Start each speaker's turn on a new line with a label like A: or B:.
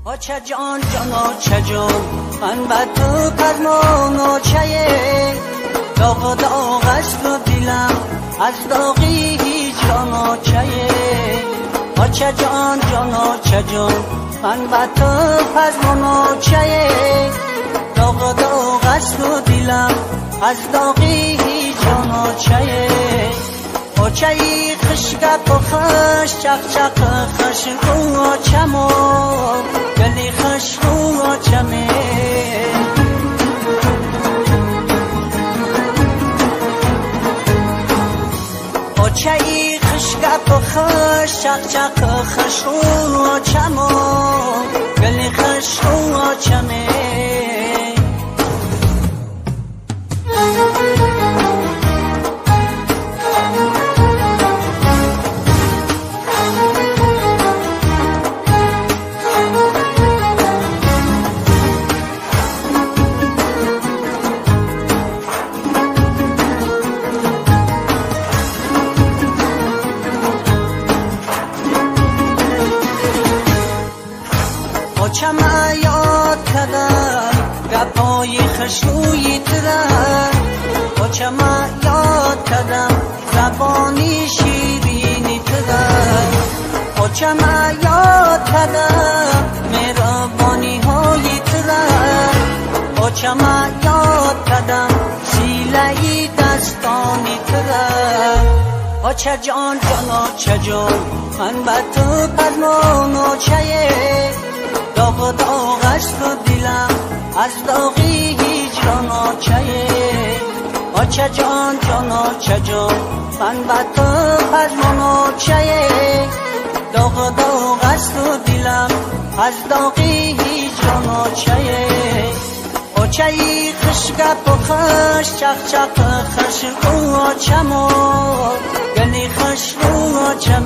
A: آچه جان جان آچه جان من به تو پرمان آچه داغ داغ است و دلم از داغی هیجران آچه آچه جان جان آچه جان من به تو پرمان آچه داغ داغ است و دلم از داغی هیجران آچه آچه ای خشگپ و خش چق چق خش او آچه ما گلی خش او آچه می آچه ای خشگپ و خش چق چق خش او آچه ما گلی خش او آچه می آچه ما یاد کردم گپای خشوی ترم آچه ما یاد کردم زبانی شیرینی ترم آچه ما یاد کردم مهربانی های ترم آچه ما یاد کردم سیلهی دستانی ترم آچه جان جان آچه جان من به تو پرمان آچه داغ داغ است و دلم از داغی هیجران آچه آچه جان جان آچه جان من به تو پرمان آچه داغ داغ است و دلم از داغی هیجران آچه آچه ای خشگپ و خش چق چق خش او آچه ما گلی خش او آچه